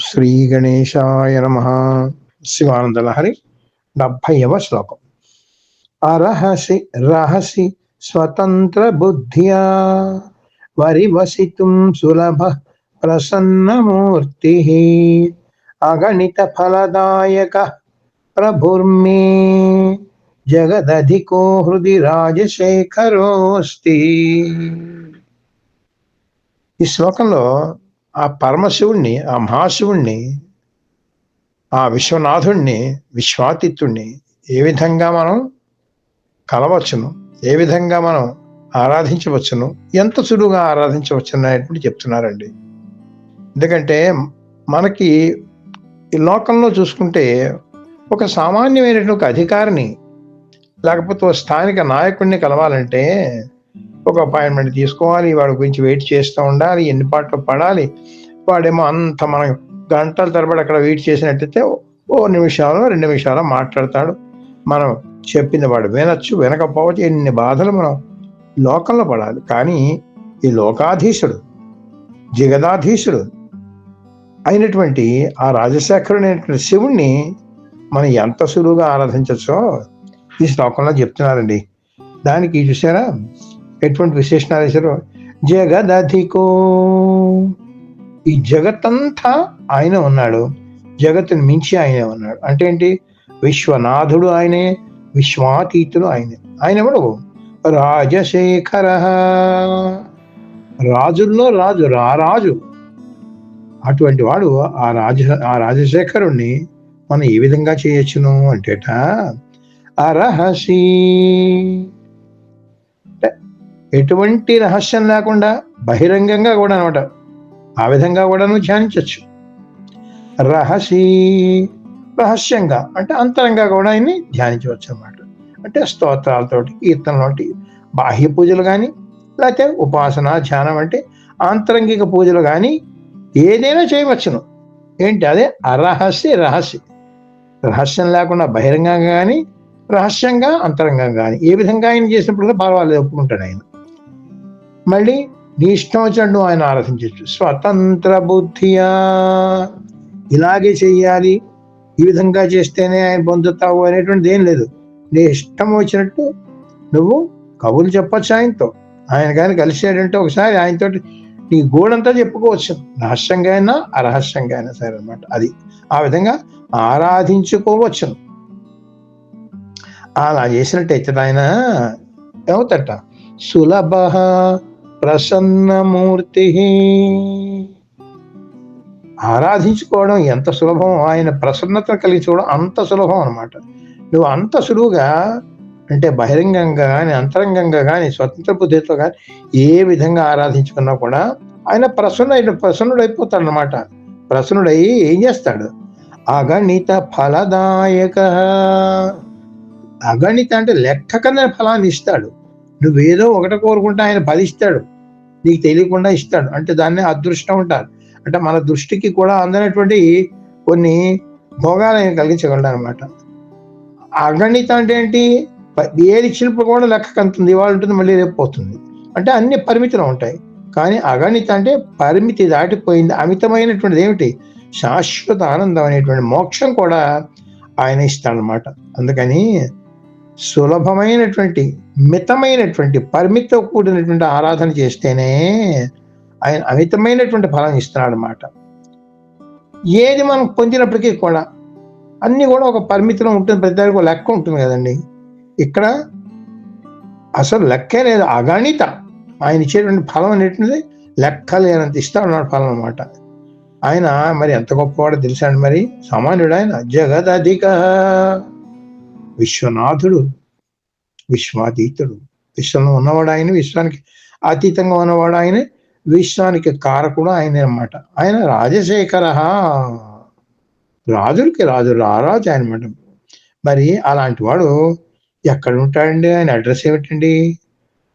శ్రీ గణేశాయ నమః. శివానంద లహరి 70వ శ్లోకం. అరహసి రహసి స్వతంత్ర బుద్ధ్యా వరివసితుం సులభ ప్రసన్నమూర్తి అగణిత ఫలదాయక ప్రభుర్మే జగదధికో హృది రాజశేఖరోస్తి. ఈ శ్లోకంలో ఆ పరమశివుణ్ణి, ఆ మహాశివుణ్ణి, ఆ విశ్వనాథుణ్ణి, విశ్వాతీతుణ్ణి ఏ విధంగా మనం కలవచ్చును, ఏ విధంగా మనం ఆరాధించవచ్చును, ఎంత సులువుగా ఆరాధించవచ్చును అనేటువంటి చెప్తున్నారండి. ఎందుకంటే మనకి ఈ లోకంలో చూసుకుంటే ఒక సామాన్యమైనటువంటి అధికారిని లేకపోతే ఒక స్థానిక నాయకుడిని కలవాలంటే ఒక అపాయింట్మెంట్ తీసుకోవాలి, వాడి గురించి వెయిట్ చేస్తూ ఉండాలి, ఎన్ని పాటలు పడాలి. వాడేమో అంత మనం గంటల తరబడి అక్కడ వెయిట్ చేసినట్టయితే ఓ నిమిషాలు 2 నిమిషాలు మాట్లాడతాడు. మనం చెప్పింది వాడు వినొచ్చు, వినకపోవచ్చు, ఎన్ని బాధలు మనం లోకంలో పడాలి. కానీ ఈ లోకాధీశుడు, జగదాధీశుడు అయినటువంటి ఆ రాజశేఖరుడు అయినటువంటి శివుణ్ణి మనం ఎంత సులువుగా ఆరాధించవచ్చో ఈ శ్లోకంలో చెప్తున్నారండి. దానికి చూసారా ఎటువంటి విశేషణాలు వేశారు. జగదధికో, ఈ జగత్తంతా ఆయన ఉన్నాడు, జగత్తుని మించి ఆయనే ఉన్నాడు. అంటే ఏంటి? విశ్వనాథుడు ఆయనే, విశ్వాతీతుడు ఆయనే. ఆయన ఎవడు? రాజశేఖర, రాజుల్లో రాజు, రారాజు. అటువంటి వాడు ఆ రాజశేఖరుణ్ణి మనం ఏ విధంగా చేయొచ్చును అంటేట అరహసి, ఎటువంటి రహస్యం లేకుండా బహిరంగంగా కూడా అనమాట, ఆ విధంగా కూడా నువ్వు ధ్యానించవచ్చు. రహసి, రహస్యంగా అంటే అంతరంగా కూడా ఆయన్ని ధ్యానించవచ్చు అన్నమాట. అంటే స్తోత్రాలతోటి, కీర్తనలతోటి, బాహ్య పూజలు కానీ లేకపోతే ఉపాసన ధ్యానం అంటే ఆంతరంగిక పూజలు కానీ ఏదైనా చేయవచ్చును. ఏంటి అదే అరహస్య రహస్య, రహస్యం లేకుండా బహిరంగంగా కానీ రహస్యంగా అంతరంగంగా కానీ ఏ విధంగా ఆయన చేసినప్పుడు కూడా పర్వాలేదు, ఒప్పుకుంటాడు ఆయన. మళ్ళీ నీ ఇష్టం వచ్చినట్టు ఆయన ఆరాధించవచ్చు. స్వతంత్ర బుద్ధియా, ఇలాగే చెయ్యాలి, ఈ విధంగా చేస్తేనే ఆయన పొందుతావు అనేటువంటిది ఏం లేదు. నీ ఇష్టం వచ్చినట్టు నువ్వు కబుర్లు చెప్పచ్చు ఆయనతో. ఆయన కానీ కలిసాడంటే ఒకసారి ఆయనతో నీ గోడంతా చెప్పుకోవచ్చు, రహస్యంగా అయినా అరహస్యంగా అయినా సరే అనమాట. అది ఆ విధంగా ఆరాధించుకోవచ్చు. అలా చేసినట్టయితే ఆయన ఏమవుతట? సులభ ప్రసన్నమూర్తి. ఆరాధించుకోవడం ఎంత సులభం, ఆయన ప్రసన్నత కలిగించుకోవడం అంత సులభం అనమాట. నువ్వు అంత సులువుగా అంటే బహిరంగంగా కానీ అంతరంగంగా కానీ స్వతంత్ర బుద్ధితో కానీ ఏ విధంగా ఆరాధించుకున్నా కూడా ఆయన ప్రసన్నుడైపోతాడు అనమాట. ప్రసన్నుడై ఏం చేస్తాడు? అగణిత ఫలదాయక, అగణిత అంటే లెక్క కన్నా ఫలాన్ని ఇస్తాడు. నువ్వేదో ఒకటి కోరుకుంటే ఆయన 10 ఇస్తాడు, నీకు తెలియకుండా ఇస్తాడు. అంటే దాన్ని అదృష్టం ఉంటారు. అంటే మన దృష్టికి కూడా అందనటువంటి కొన్ని భోగాలు ఆయన కలిగించగలడు అనమాట. అగణిత అంటే ఏంటి? ఏది ఇచ్చినప్పుడు కూడా లెక్క కంతుంది, ఇవాళ ఉంటుంది మళ్ళీ రేపు పోతుంది. అంటే అన్ని పరిమితులు ఉంటాయి. కానీ అగణిత అంటే పరిమితి దాటిపోయింది, అమితమైనటువంటిది. ఏమిటి? శాశ్వత ఆనందం అనేటువంటి మోక్షం కూడా ఆయన ఇస్తాడనమాట. అందుకని సులభమైనటువంటి, మితమైనటువంటి, పరిమితితో కూడినటువంటి ఆరాధన చేస్తేనే ఆయన అమితమైనటువంటి ఫలం ఇస్తున్నాడు అన్నమాట. ఏది మనం పొందినప్పటికీ కూడా అన్ని కూడా ఒక పరిమితిలో ఉంటుంది, ప్రతిదానికి ఒక లెక్క ఉంటుంది కదండి. ఇక్కడ అసలు లెక్కే లేదు, అగణిత. ఆయన ఇచ్చేటువంటి ఫలం అనేటువంటిది లెక్క లేనంత ఇస్తాడు అన్నాడు ఫలం అనమాట. ఆయన మరి ఎంత గొప్పవాడో తెలుసాడు. మరి సామాన్యుడు ఆయన. జగదధిక, విశ్వనాథుడు, విశ్వాతీతుడు. విశ్వంలో ఉన్నవాడు ఆయన, విశ్వానికి అతీతంగా ఉన్నవాడు ఆయన, విశ్వానికి కారకుడు ఆయనే అన్నమాట. ఆయన రాజశేఖర, రాజులకి రాజు, రారాజు ఆయన అన్నమాట. మరి అలాంటి వాడు ఎక్కడ ఉంటాడండి? ఆయన అడ్రస్ ఏమిటండి?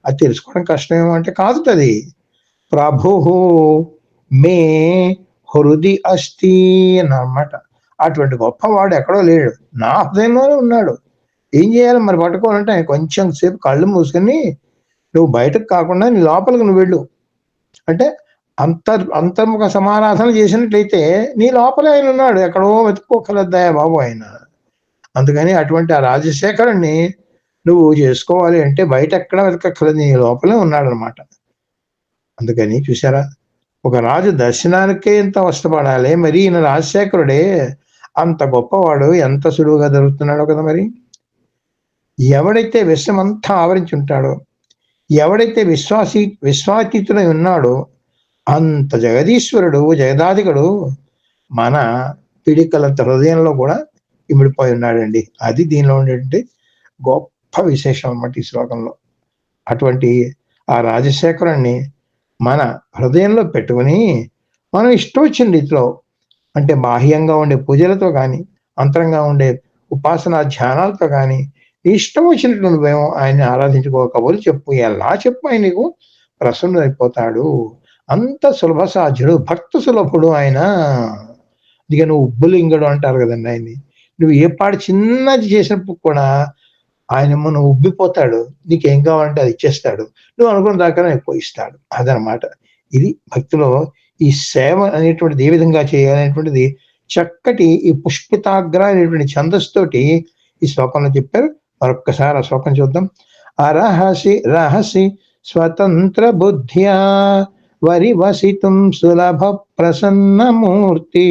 అది తెలుసుకోవడం కష్టమేమో అంటే కాదు. అది ప్రభు మే హృది అస్తి అన్నమాట. అటువంటి గొప్పవాడు ఎక్కడో లేడు, నా హృదయంలోనే ఉన్నాడు. ఏం చేయాలి మరి పట్టుకోవాలంటే ఆయన కొంచెం సేపు కళ్ళు మూసుకొని నువ్వు బయటకు కాకుండా నీ లోపలికి నువ్వు వెళ్ళు. అంటే అంతర్ముఖ సమారాధన చేసినట్లయితే నీ లోపలే ఆయన ఉన్నాడు, ఎక్కడో వెతుక్కోకలద్దాయా బాబు ఆయన. అందుకని అటువంటి ఆ రాజశేఖరుణ్ణి నువ్వు చేసుకోవాలి అంటే బయట ఎక్కడ వెతకక్కర్లేదు, నీ లోపలే ఉన్నాడు అనమాట. అందుకని చూసారా, ఒక రాజు దర్శనానికే ఇంత అవస్థపడాలి, మరి ఈయన రాజశేఖరుడే అంత గొప్పవాడు, ఎంత సులువుగా దొరుకుతున్నాడో కదా. మరి ఎవడైతే విశ్వమంతా ఆవరించి ఉంటాడో, ఎవడైతే విశ్వాతీతుడై ఉన్నాడో అంత జగదీశ్వరుడు జగదాధికుడు మన పిడికలంత హృదయంలో కూడా ఇమిడిపోయి ఉన్నాడండి. అది దీనిలో ఉండేటువంటి గొప్ప విశేషం అన్నమాట ఈ శ్లోకంలో. అటువంటి ఆ రాజశేఖరుణ్ణి మన హృదయంలో పెట్టుకుని మనం ఇష్టం వచ్చిన రీతిలో, అంటే బాహ్యంగా ఉండే పూజలతో కానీ, అంతరంగా ఉండే ఉపాసనా ధ్యానాలతో కానీ ఇష్టం వచ్చినట్టు నువ్వేమో ఆయన్ని ఆరాధించుకోకపోతే చెప్పు, ఎలా చెప్పు, ఆయన నీకు ప్రసన్నుడైపోతాడు. అంత సులభ సాధ్యుడు, భక్త సులభుడు ఆయన. ఇక నువ్వు ఉబ్బులింగడు అంటారు కదండి ఆయన్ని. నువ్వు ఏ పాడు చిన్నది చేసినప్పుడు కూడా ఆయనేమో నువ్వు ఉబ్బిపోతాడు, నీకేం కావాలంటే అది ఇచ్చేస్తాడు, నువ్వు అనుకున్న దాకా ఎక్కువ ఇస్తాడు. అదనమాట. ఇది భక్తిలో ఈ సేవ అనేటువంటిది ఏ విధంగా చేయాలనేటువంటిది చక్కటి ఈ పుష్పితాగ్ర అనేటువంటి ఛందస్సుతోటి ఈ శ్లోకంలో చెప్పారు. మరొక్కసారి ఆ శ్లోకం చూద్దాం. అరహసి రహసి స్వతంత్ర బుద్ధ్యా వరివసితుం సులభ ప్రసన్నమూర్తి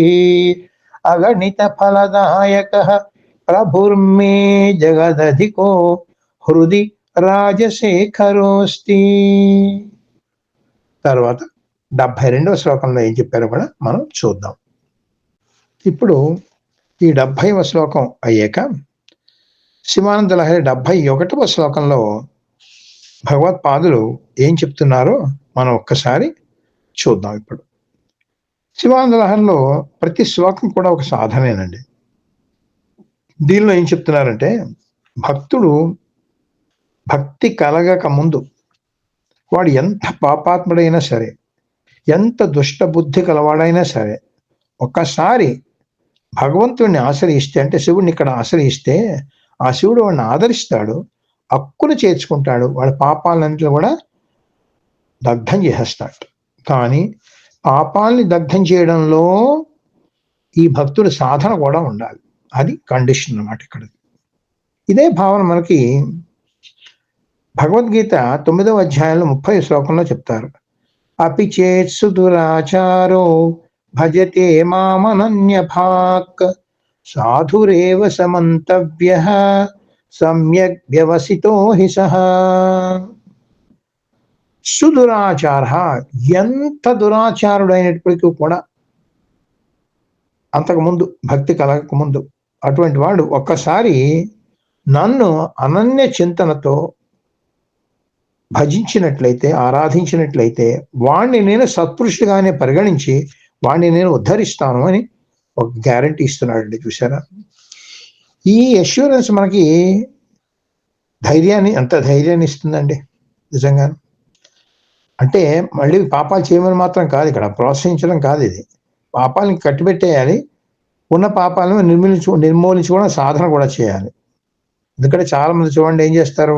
అగణిత ఫలదాయక ప్రభుర్మే జగదధికో హృది రాజశేఖరోస్తి. తర్వాత 72వ శ్లోకంలో ఏం చెప్పారో కూడా మనం చూద్దాం. ఇప్పుడు ఈ 70వ శ్లోకం అయ్యాక శివానంద లహరి 71వ శ్లోకంలో భగవత్పాదులు ఏం చెప్తున్నారో మనం ఒక్కసారి చూద్దాం. ఇప్పుడు శివానంద లహరిలో ప్రతి శ్లోకం కూడా ఒక సాధనేనండి. దీనిలో ఏం చెప్తున్నారంటే, భక్తుడు భక్తి కలగక ముందు వాడు ఎంత పాపాత్ముడైనా సరే, ఎంత దుష్ట బుద్ధి కలవాడైనా సరే, ఒక్కసారి భగవంతుడిని ఆశ్రయిస్తే, అంటే శివుడిని ఇక్కడ ఆశ్రయిస్తే ఆ శివుడు వాడిని ఆదరిస్తాడు, హక్కును చేర్చుకుంటాడు, వాడి పాపాలన్నింటిలో కూడా దగ్ధం చేసేస్తాడు. కానీ పాపాలని దగ్ధం చేయడంలో ఈ భక్తుడి సాధన కూడా ఉండాలి. అది కండిషన్ అన్నమాట ఇక్కడ. ఇదే భావన మనకి భగవద్గీత 9వ అధ్యాయంలో 30వ శ్లోకంలో చెప్తారు. అపి చేత్సు దురాచారో భజతే మామనన్యభాక్ సాధురేవ సమంతవ్యః సమ్యక్ వ్యవసితో హి సహ. సుదురాచార, ఎంత దురాచారుడైనప్పటికీ కూడా, అంతకుముందు భక్తి కలగక ముందు అటువంటి వాడు ఒక్కసారి నన్ను అనన్య చింతనతో భజించినట్లయితే, ఆరాధించినట్లయితే వాణ్ణి నేను సత్పురుషుడిగానే పరిగణించి వాణ్ణి నేను ఉద్ధరిస్తాను అని ఒక గ్యారంటీ ఇస్తున్నాడండి. చూసారా, ఈ అష్యూరెన్స్ మనకి ఎంత ధైర్యాన్ని ఇస్తుందండి నిజంగా. అంటే మళ్ళీ పాపాలు చేయమని మాత్రం కాదు, ఇక్కడ ప్రోత్సహించడం కాదు. ఇది పాపాలని కట్టిపెట్టేయాలి, ఉన్న పాపాలను నిర్మూలించుకోవడం సాధన కూడా చేయాలి. ఎందుకంటే చాలా మంది చూడండి ఏం చేస్తారు,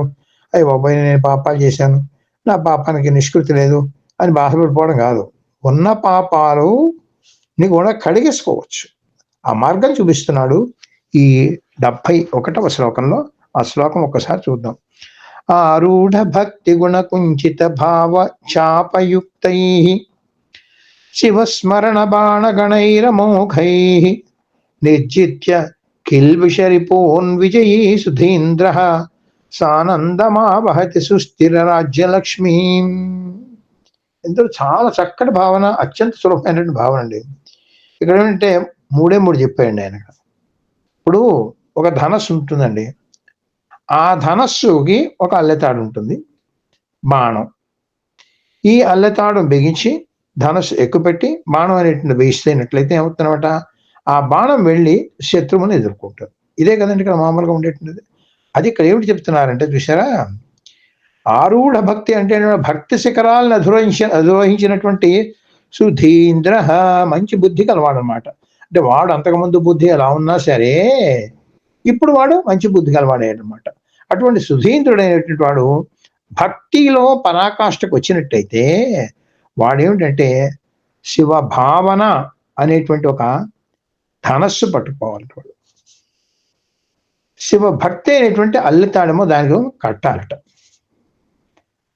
అయ్యి బాబాయ్ నేను పాపాలు చేశాను, నా పాపానికి నిష్కృతి లేదు అని బాధపడిపోవడం కాదు, ఉన్న పాపాలు ని కూడా కడిగేసుకోవచ్చు. ఆ మార్గం చూపిస్తున్నాడు ఈ 71వ శ్లోకంలో. ఆ శ్లోకం ఒక్కసారి చూద్దాం. ఆరూఢ భక్తి గుణ కుంచిత భావ చాపయుక్తై శివస్మరణ బాణ గణైరమోఘై నిర్జిత్య కిల్బిషరిపోన్ విజయీ సుధీంద్ర సానందమావహతి సుస్థిర రాజ్యలక్ష్మీ. ఎంతో చాలా చక్కటి భావన, అత్యంత సులభమైనటువంటి భావన అండి. ఇక్కడ ఏంటంటే 3 చెప్పాయండి ఆయన. ఇప్పుడు ఒక ధనస్సు ఉంటుందండి, ఆ ధనస్సుకి ఒక అల్లెతాడు ఉంటుంది, బాణం. ఈ అల్లెతాడు బిగించి ధనస్సు ఎక్కుపెట్టి బాణం అనేటువంటి వేయిస్తేనట్లయితే ఏమవుతుందన్నమాట, ఆ బాణం వెళ్ళి శత్రువుని ఎదుర్కొంటారు. ఇదే కదండి ఇక్కడ మామూలుగా ఉండేటువంటిది. అది ఇక్కడ ఏమిటి చెప్తున్నారంటే చూసారా, ఆరూఢ భక్తి అంటే భక్తి శిఖరాలను అధిరోహించినటువంటి సుధీంద్ర, మంచి బుద్ధి కలవాడనమాట. అంటే వాడు అంతకుముందు బుద్ధి ఎలా ఉన్నా సరే ఇప్పుడు వాడు మంచి బుద్ధి కలవాడేనమాట. అటువంటి సుధీంద్రుడైనటువంటి వాడు భక్తిలో పరాకాష్ఠకు వచ్చినట్టయితే వాడు ఏమిటంటే శివ భావన అనేటువంటి ఒక ధనస్సు పట్టుకోవాలి వాడు. శివ భక్తి అనేటువంటి అల్లితాడేమో దానికి కట్టాలట.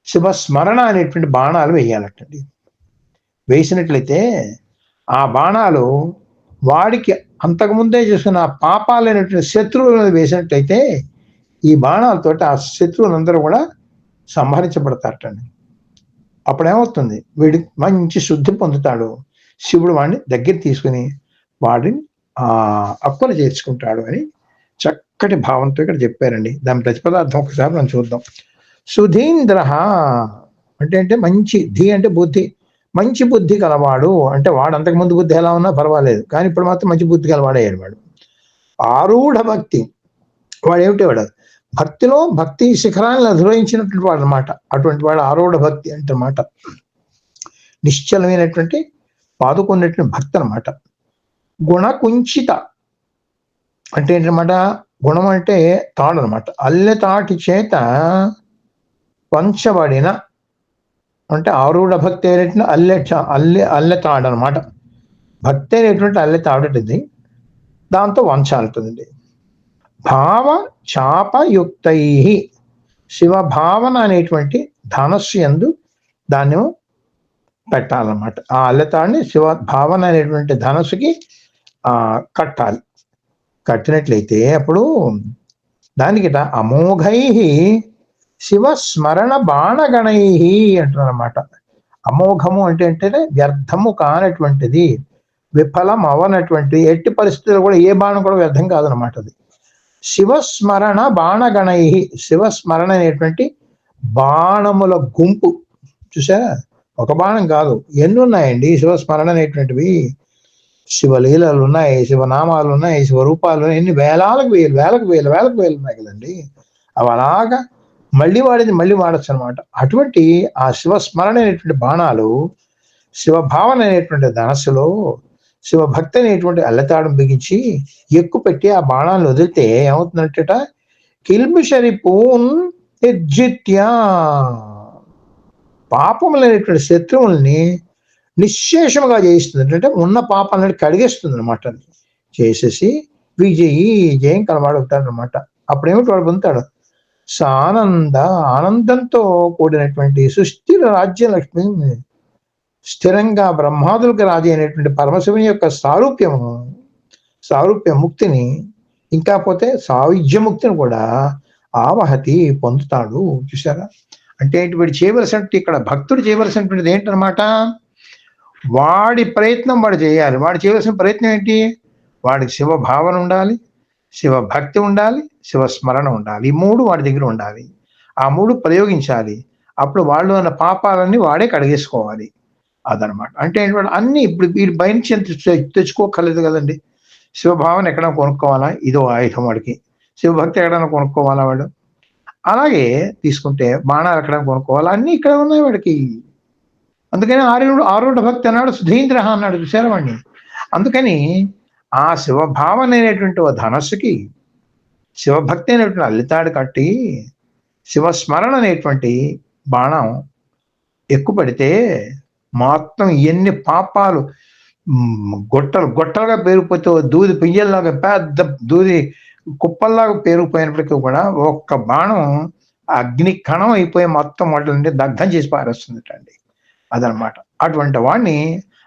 శివ స్మరణ అనేటువంటి బాణాలు వేయాలటండి. వేసినట్లయితే ఆ బాణాలు వాడికి అంతకుముందే చూసిన పాపాలైనటువంటి శత్రువులను వేసినట్లయితే ఈ బాణాలతో ఆ శత్రువులందరూ కూడా సంహరించబడతారటండి. అప్పుడేమవుతుంది, వీడి మంచి శుద్ధి పొందుతాడు. శివుడు వాడిని దగ్గర తీసుకుని వాడిని అక్కున చేర్చుకుంటాడు అని చక్కటి భావంతో ఇక్కడ చెప్పారండి. దాని ప్రతిపదార్థం ఒకసారి మనం చూద్దాం. సుధీంద్ర అంటే మంచి, ధీ అంటే బుద్ధి, మంచి బుద్ధి గలవాడు అంటే వాడు అంతకుముందు బుద్ధి ఎలా ఉన్నా పర్వాలేదు, కానీ ఇప్పుడు మాత్రం మంచి బుద్ధి గలవాడయ్యాడు వాడు. ఆరూఢ భక్తి, వాడు ఏమిటి, వాడు భక్తిలో భక్తి శిఖరాన్ని అధిరోహించినటువంటి వాడు అనమాట. అటువంటి వాడు ఆరూఢ భక్తి అంటే మాట నిశ్చలమైనటువంటి పాదుకున్నటువంటి భక్తి అనమాట. గుణకుంచిత అంటే ఏంటన్నమాట, గుణం అంటే తాడు అనమాట. అల్లె తాటి చేత పంచబడిన అంటే ఆరూఢ భక్తి అయినటువంటి అల్లె తాడు అనమాట. భక్తి అయినటువంటి అల్లె తాడుంటుంది, దాంతో వంచాలుతుందండి. భావ చాపయుక్తై, శివ భావన అనేటువంటి ధనస్సు యందు దాన్ని పెట్టాలన్నమాట. ఆ అల్లెతాడిని శివ భావన అనేటువంటి ధనస్సుకి కట్టాలి. కట్టినట్లయితే అప్పుడు దానికి అమోఘై శివ స్మరణ బాణగణై అంటున్నారు అనమాట. అమోఘము అంటే వ్యర్థము కానటువంటిది, విఫలం అవనటువంటి, ఎట్టి పరిస్థితుల్లో కూడా ఏ బాణం కూడా వ్యర్థం కాదనమాట. అది శివస్మరణ బాణగణై, శివస్మరణ అనేటువంటి బాణముల గుంపు. చూసారా, ఒక బాణం కాదు, ఎన్ని ఉన్నాయండి శివస్మరణ అనేటువంటివి. శివలీలలు ఉన్నాయి, శివనామాలు ఉన్నాయి, శివరూపాలు ఉన్నాయి, ఎన్ని వేలకు వేలు ఉన్నాయి కదండి. అవి అలాగా మళ్ళీ వాడచ్చు అనమాట. అటువంటి ఆ శివస్మరణ అనేటువంటి బాణాలు శివభావన అనేటువంటి ధనస్సులో శివభక్తి అనేటువంటి అల్లతాడం బిగించి ఎక్కువ పెట్టి ఆ బాణాలను వదిలితే ఏమవుతుందంటట, కిల్బిషరి పూన్ ఎజ్జిత్యా, పాపములైనటువంటి శత్రువుల్ని నిశ్శేషముగా చేయిస్తుంది. అంటే ఉన్న పాపాలని కడిగేస్తుంది అనమాట. చేసేసి విజయి, జయం కలవాడుతాడు అనమాట. అప్పుడేమిటి వాడు పొందుతాడు, ఆనందంతో కూడినటువంటి సుస్థిర రాజ్యలక్ష్మి, స్థిరంగా బ్రహ్మాదులకు రాజు అయినటువంటి పరమశివుని యొక్క సారూప్య ముక్తిని, ఇంకా పోతే సాయుజ్యముక్తిని కూడా ఆవహతి పొందుతాడు. చూసారా, అంటే వీడు చేయవలసినట్టు, ఇక్కడ భక్తుడు చేయవలసినటువంటిది ఏంటనమాట, వాడి ప్రయత్నం వాడు చేయాలి. వాడు చేయవలసిన ప్రయత్నం ఏంటి, వాడికి శివ భావన ఉండాలి, శివ భక్తి ఉండాలి, శివ స్మరణ ఉండాలి. ఈ మూడు వాడి దగ్గర ఉండాలి. ఆ మూడు ప్రయోగించాలి. అప్పుడు వాళ్ళు అన్న పాపాలన్నీ వాడే కడిగేసుకోవాలి. అదనమాట. అంటే ఏంటంటే అన్ని ఇప్పుడు వీరు బయట తెచ్చుకోకర్లేదు కదండి. శివభావన ఎక్కడైనా కొనుక్కోవాలా, ఇదో ఆయుధం వాడికి. శివభక్తి ఎక్కడైనా కొనుక్కోవాలా వాడు. అలాగే తీసుకుంటే బాణాలు ఎక్కడైనా కొనుక్కోవాలా, అన్ని ఇక్కడ ఉన్నాయి వాడికి. అందుకని ఆరూఢ భక్తి అన్నాడు, సుధీంద్ర అన్నాడు. చూసారా వాడిని. అందుకని ఆ శివభావన అనేటువంటి ధనస్సుకి శివభక్తి అనేటువంటి అల్లితాడు కట్టి శివస్మరణ అనేటువంటి బాణం ఎక్కువ పడితే మొత్తం ఎన్ని పాపాలు గొట్టలుగా పేరుకుపోతే, దూది పింజల్లాగా పెద్ద దూది కుప్పల్లాగా పేరుకుపోయినప్పటికీ కూడా ఒక్క బాణం అగ్ని కణం అయిపోయి మొత్తం వాటిని దగ్ధం చేసి పారేస్తుందటండి. అదనమాట. అటువంటి వాడిని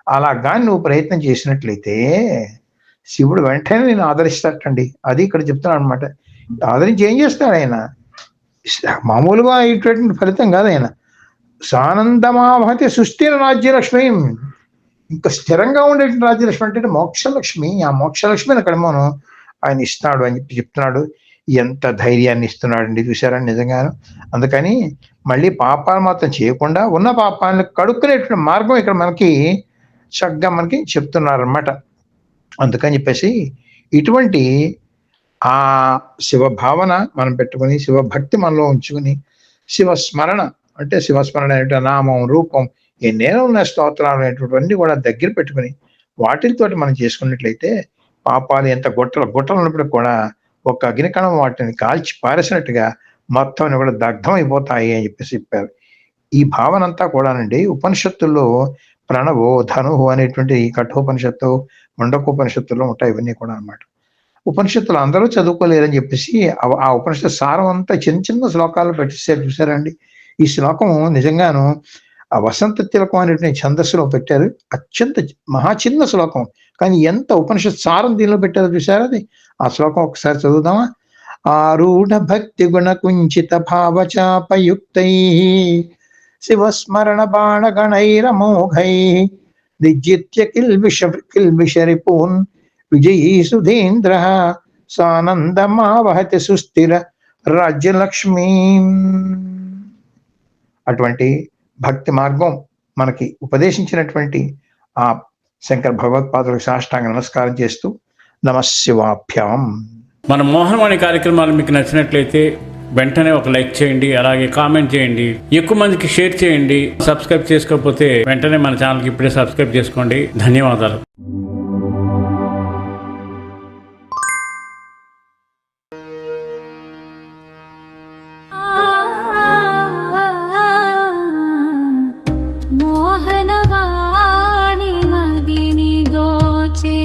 అలా కానీ నువ్వు ప్రయత్నం చేసినట్లయితే శివుడు వెంటనే నేను ఆదరిస్తాటండి. అది ఇక్కడ చెప్తున్నాను అనమాట. ఆదరించి ఏం చేస్తాడు ఆయన, మామూలుగా ఇటువంటి ఫలితం కాదు ఆయన. సానందమావహతి సుస్థిర రాజ్యలక్ష్మి, ఇంకా స్థిరంగా ఉండేటువంటి రాజ్యలక్ష్మి అంటే మోక్షలక్ష్మి. ఆ మోక్షలక్ష్మిని అక్కడ మనం ఆయన ఇస్తున్నాడు అని చెప్తున్నాడు. ఎంత ధైర్యాన్ని ఇస్తున్నాడండి, చూశారండి నిజంగాను. అందుకని మళ్ళీ పాపాలు మాత్రం చేయకుండా ఉన్న పాపాలను కడుక్కునేటువంటి మార్గం ఇక్కడ మనకి చక్కగా మనకి చెప్తున్నారనమాట. అందుకని చెప్పేసి ఇటువంటి ఆ శివ భావన మనం పెట్టుకుని, శివభక్తి మనలో ఉంచుకుని, శివస్మరణ అంటే శివస్మరణ అనేటువంటి నామం, రూపం, ఎన్నేనో ఉన్న స్తోత్రాలు అనేటువంటివన్నీ కూడా దగ్గర పెట్టుకుని వాటితోటి మనం చేసుకున్నట్లయితే పాపాలు ఎంత గుట్టలు ఉన్నప్పుడు కూడా ఒక అగ్నికణం వాటిని కాల్చి పారేసినట్టుగా మొత్తం కూడా దగ్ధం అయిపోతాయి అని చెప్పేసి చెప్పారు. ఈ భావన అంతా కూడానండి ఉపనిషత్తుల్లో ప్రణవో ధనుహు అనేటువంటి ఈ కఠోపనిషత్తు, ముండకోపనిషత్తులో ఉంటాయి ఇవన్నీ కూడా అన్నమాట. ఉపనిషత్తులు అందరూ చదువుకోలేరని చెప్పేసి ఆ ఉపనిషత్తు సారం అంతా చిన్న చిన్న శ్లోకాలు పెట్టేసారు చూసారండి. ఈ శ్లోకం నిజంగాను ఆ వసంత తిలకం అనేటువంటి ఛందస్సులో పెట్టారు. అత్యంత మహా చిన్న శ్లోకం, కానీ ఎంత ఉపనిషత్ సారం దీనిలో పెట్టారో చూసారా అది. ఆ శ్లోకం ఒకసారి చదువుదామా? ఆరూఢ భక్తి గుణ కుంచిత భావచాపయుక్తై శివస్మరణ బాణగణైరమోఘై దిజ్జిత్య కిల్బిషరిపూన్ విజయీ సుధీంద్ర సానందమావహతి సుస్థిర రాజ్యలక్ష్మీ. అటువంటి భక్తి మార్గం మనకి ఉపదేశించినటువంటి ఆ శంకర భగవత్పాదులకు సాష్టాంగ నమస్కారం చేస్తూ నమశివాభ్యాం. మన మోహనవాణి కార్యక్రమాలు మీకు నచ్చినట్లయితే వెంటనే ఒక లైక్ చేయండి, అలాగే కామెంట్ చేయండి, ఎక్కువ మందికి షేర్ చేయండి. సబ్స్క్రైబ్ చేసుకోకపోతే వెంటనే మన ఛానల్కి ఇప్పుడే సబ్స్క్రైబ్ చేసుకోండి. ధన్యవాదాలు. మోహనవాణి మదిని దోచే